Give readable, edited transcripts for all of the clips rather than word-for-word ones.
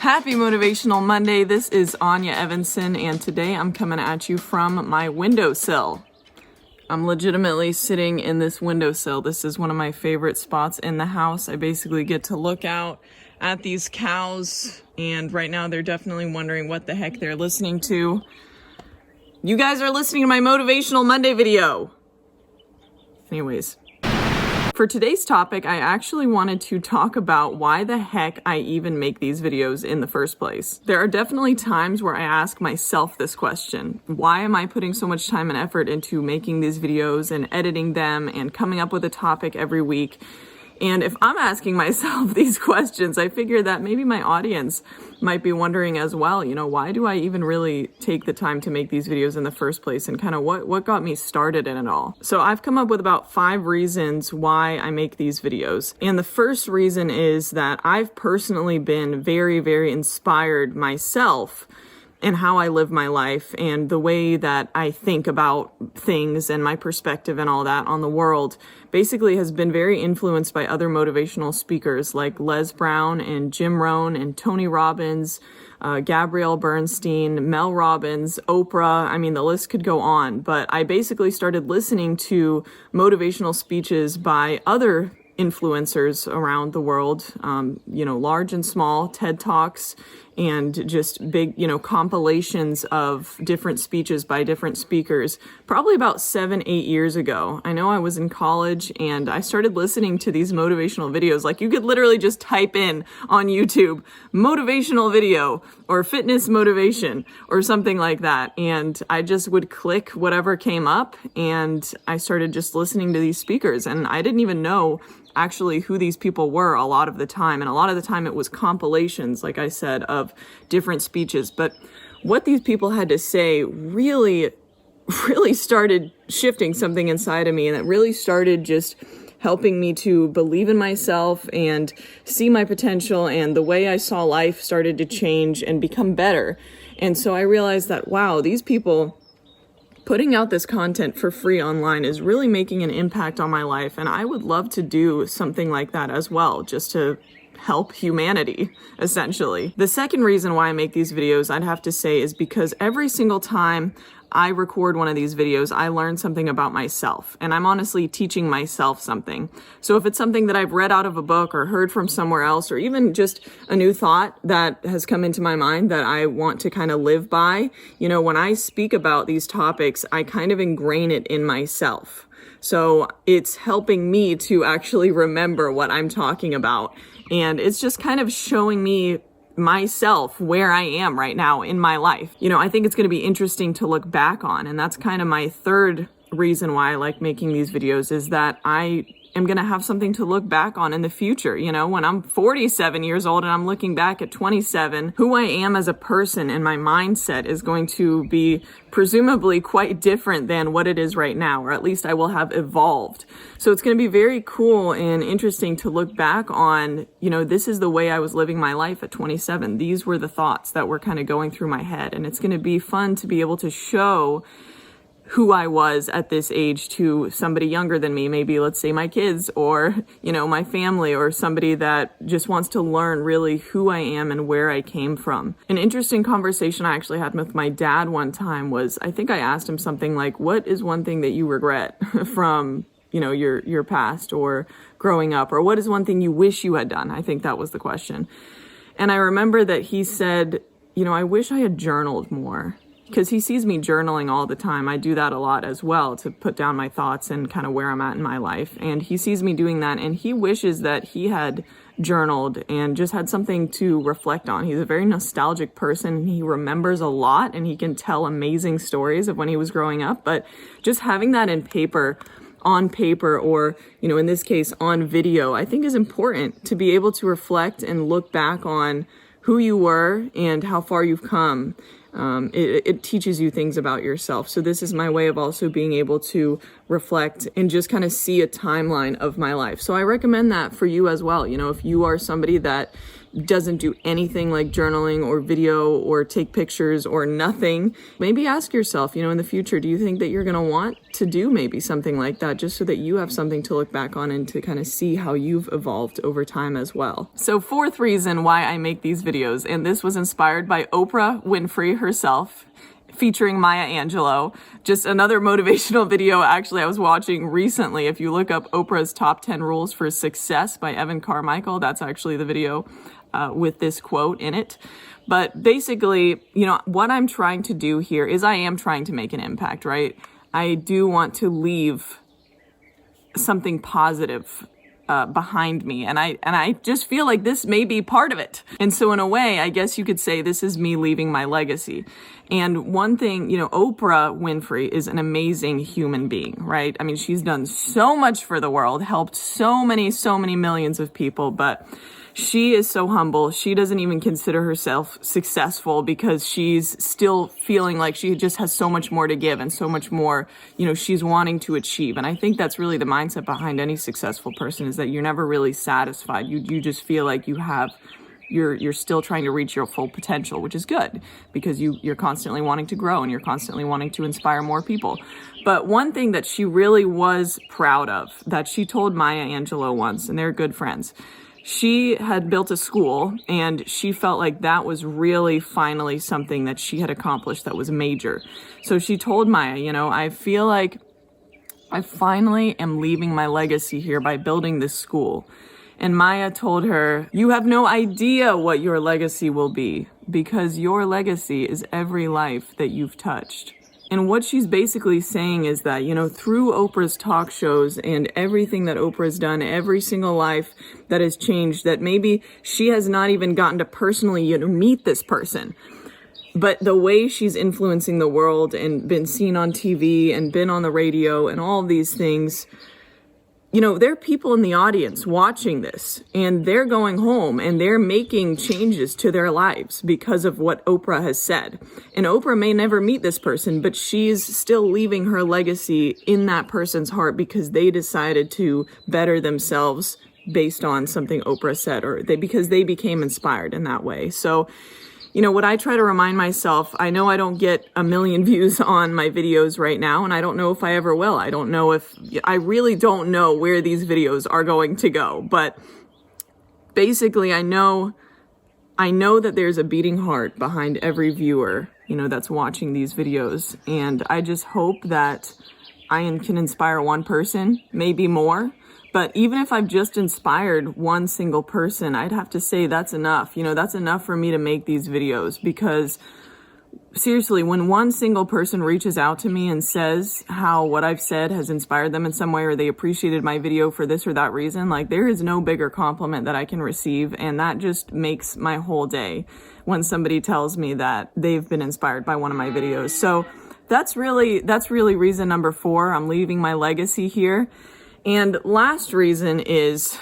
Happy Motivational Monday. This is Anya Evanson, and today I'm coming at you from my windowsill. I'm legitimately sitting in this windowsill. This is one of my favorite spots in the house. I basically get to look out at these cows, and right now they're definitely wondering what the heck they're listening to. You guys are listening to my Motivational Monday video. Anyways. For today's topic, I actually wanted to talk about why the heck I even make these videos in the first place. There are definitely times where I ask myself this question. Why am I putting so much time and effort into making these videos and editing them and coming up with a topic every week? And if I'm asking myself these questions, I figure that maybe my audience might be wondering as well, why do I even really take the time to make these videos in the first place, and kind of what got me started in it all? So I've come up with about 5 reasons why I make these videos. And the first reason is that I've personally been very, very inspired myself and how I live my life and the way that I think about things and my perspective and all that on the world basically has been very influenced by other motivational speakers like Les Brown and Jim Rohn and Tony Robbins, Gabrielle Bernstein, Mel Robbins, Oprah. I mean, the list could go on, but I basically started listening to motivational speeches by other influencers around the world, large and small, TED Talks, and just big, compilations of different speeches by different speakers, probably about 7-8 years ago. I know I was in college and I started listening to these motivational videos. Like, you could literally just type in on YouTube, motivational video or fitness motivation or something like that. And I just would click whatever came up and I started just listening to these speakers. And I didn't even know actually who these people were a lot of the time. And a lot of the time it was compilations, like I said, of different speeches. But what these people had to say really started shifting something inside of me. And it really started just helping me to believe in myself and see my potential. And the way I saw life started to change and become better. And so I realized that, wow, these people putting out this content for free online is really making an impact on my life. And I would love to do something like that as well, just to help humanity, essentially. The second reason why I make these videos, I'd have to say, is because every single time I record one of these videos, I learn something about myself, and I'm honestly teaching myself something. So if it's something that I've read out of a book or heard from somewhere else, or even just a new thought that has come into my mind that I want to kind of live by, when I speak about these topics, I kind of ingrain it in myself. So it's helping me to actually remember what I'm talking about. And it's just kind of showing me myself where I am right now in my life. I think it's going to be interesting to look back on. And that's kind of my third reason why I like making these videos, is that I am going to have something to look back on in the future. When I'm 47 years old and I'm looking back at 27, who I am as a person and my mindset is going to be presumably quite different than what it is right now, or at least I will have evolved. So it's going to be very cool and interesting to look back on, this is the way I was living my life at 27. These were the thoughts that were kind of going through my head. And it's going to be fun to be able to show who I was at this age to somebody younger than me, maybe let's say my kids or, my family, or somebody that just wants to learn really who I am and where I came from. An interesting conversation I actually had with my dad one time was, I think I asked him something like, what is one thing that you regret from, your past or growing up, or what is one thing you wish you had done? I think that was the question. And I remember that he said, I wish I had journaled more. Because he sees me journaling all the time. I do that a lot as well, to put down my thoughts and kind of where I'm at in my life. And he sees me doing that, and he wishes that he had journaled and just had something to reflect on. He's a very nostalgic person. He remembers a lot, and he can tell amazing stories of when he was growing up. But just having that on paper, or, in this case, on video, I think is important to be able to reflect and look back on who you were and how far you've come. It teaches you things about yourself. So this is my way of also being able to reflect, and just kind of see a timeline of my life. So I recommend that for you as well. You know, if you are somebody that doesn't do anything like journaling or video or take pictures or nothing, maybe ask yourself, you know, in the future, do you think that you're going to want to do maybe something like that, just so that you have something to look back on and to kind of see how you've evolved over time as well. So fourth reason why I make these videos, and this was inspired by Oprah Winfrey herself, featuring Maya Angelou. Just another motivational video actually I was watching recently. If you look up Oprah's Top 10 Rules for Success by Evan Carmichael, that's actually the video with this quote in it. But basically, you know, what I'm trying to do here is I am trying to make an impact, right? I do want to leave something positive behind me. And I just feel like this may be part of it. And so in a way, I guess you could say this is me leaving my legacy. And one thing, you know, Oprah Winfrey is an amazing human being, right? I mean, she's done so much for the world, helped so many millions of people, but she is so humble. She doesn't even consider herself successful because she's still feeling like she just has so much more to give and so much more, you know, she's wanting to achieve. And I think that's really the mindset behind any successful person, is that you're never really satisfied. You just feel like you're still trying to reach your full potential, which is good because you're constantly wanting to grow and you're constantly wanting to inspire more people. But one thing that she really was proud of, that she told Maya Angelou once, and they're good friends, she had built a school and she felt like that was really finally something that she had accomplished that was major. So she told Maya, you know, I feel like I finally am leaving my legacy here by building this school. And Maya told her, you have no idea what your legacy will be, because your legacy is every life that you've touched. And what she's basically saying is that, you know, through Oprah's talk shows and everything that Oprah has done, every single life that has changed, that maybe she has not even gotten to personally, you know, meet this person, but the way she's influencing the world and been seen on TV and been on the radio and all of these things, you know, there are people in the audience watching this and they're going home and they're making changes to their lives because of what Oprah has said. And Oprah may never meet this person, but she's still leaving her legacy in that person's heart because they decided to better themselves based on something Oprah said, or because they became inspired in that way. So, you know, what I try to remind myself, I know I don't get 1 million views on my videos right now, and I don't know if I ever will. I really don't know where these videos are going to go. But basically, I know that there's a beating heart behind every viewer, you know, that's watching these videos. And I just hope that I can inspire one person, maybe more. But even if I've just inspired one single person, I'd have to say that's enough. You know, that's enough for me to make these videos, because seriously, when one single person reaches out to me and says how what I've said has inspired them in some way, or they appreciated my video for this or that reason, like, there is no bigger compliment that I can receive. And that just makes my whole day when somebody tells me that they've been inspired by one of my videos. So that's really reason number 4. I'm leaving my legacy here. And last reason is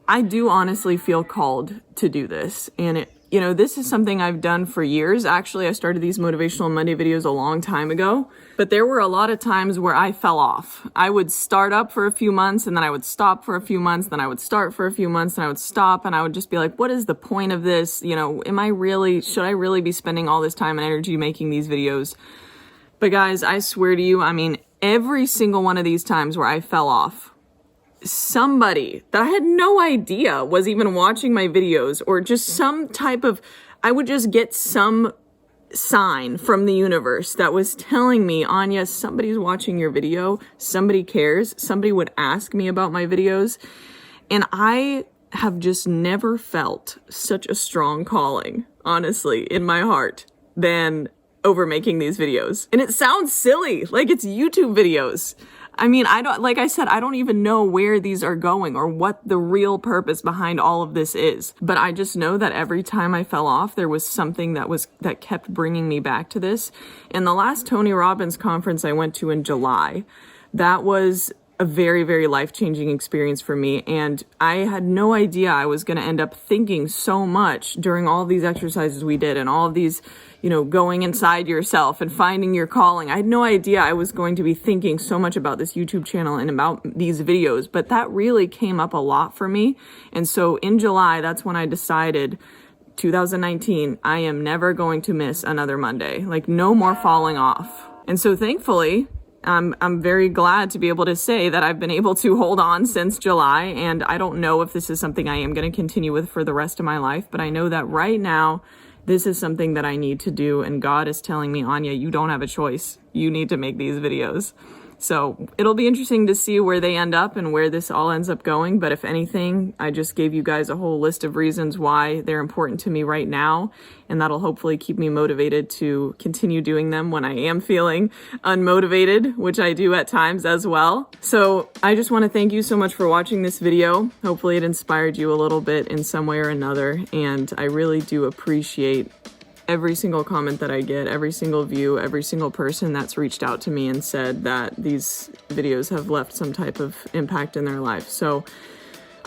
I do honestly feel called to do this. And you know, this is something I've done for years. Actually, I started these Motivational Monday videos a long time ago, but there were a lot of times where I fell off. I would start up for a few months and then I would stop for a few months, then I would start for a few months and I would stop, and I would just be like, what is the point of this? You know, should I really be spending all this time and energy making these videos? But guys, I swear to you, I mean, every single one of these times where I fell off, somebody that I had no idea was even watching my videos, or just some type of, I would just get some sign from the universe that was telling me, Anya, somebody's watching your video, somebody cares, somebody would ask me about my videos. And I have just never felt such a strong calling, honestly, in my heart than over making these videos. And it sounds silly, like it's YouTube videos. I mean, I don't even know where these are going or what the real purpose behind all of this is. But I just know that every time I fell off, there was something that kept bringing me back to this. In the last Tony Robbins conference I went to in July, that was a very, very life-changing experience for me. And I had no idea I was going to end up thinking so much during all of these exercises we did and all of these, going inside yourself and finding your calling. I had no idea I was going to be thinking so much about this YouTube channel and about these videos, but that really came up a lot for me. And so in July, that's when I decided 2019, I am never going to miss another Monday, like no more falling off. And so thankfully, I'm very glad to be able to say that I've been able to hold on since July, and I don't know if this is something I am going to continue with for the rest of my life, but I know that right now, this is something that I need to do, and God is telling me, Anya, you don't have a choice. You need to make these videos. So it'll be interesting to see where they end up and where this all ends up going. But if anything, I just gave you guys a whole list of reasons why they're important to me right now. And that'll hopefully keep me motivated to continue doing them when I am feeling unmotivated, which I do at times as well. So I just want to thank you so much for watching this video. Hopefully it inspired you a little bit in some way or another. And I really do appreciate every single comment that I get, every single view, every single person that's reached out to me and said that these videos have left some type of impact in their life. So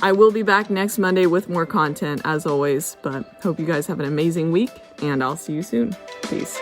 I will be back next Monday with more content as always, but hope you guys have an amazing week and I'll see you soon. Peace.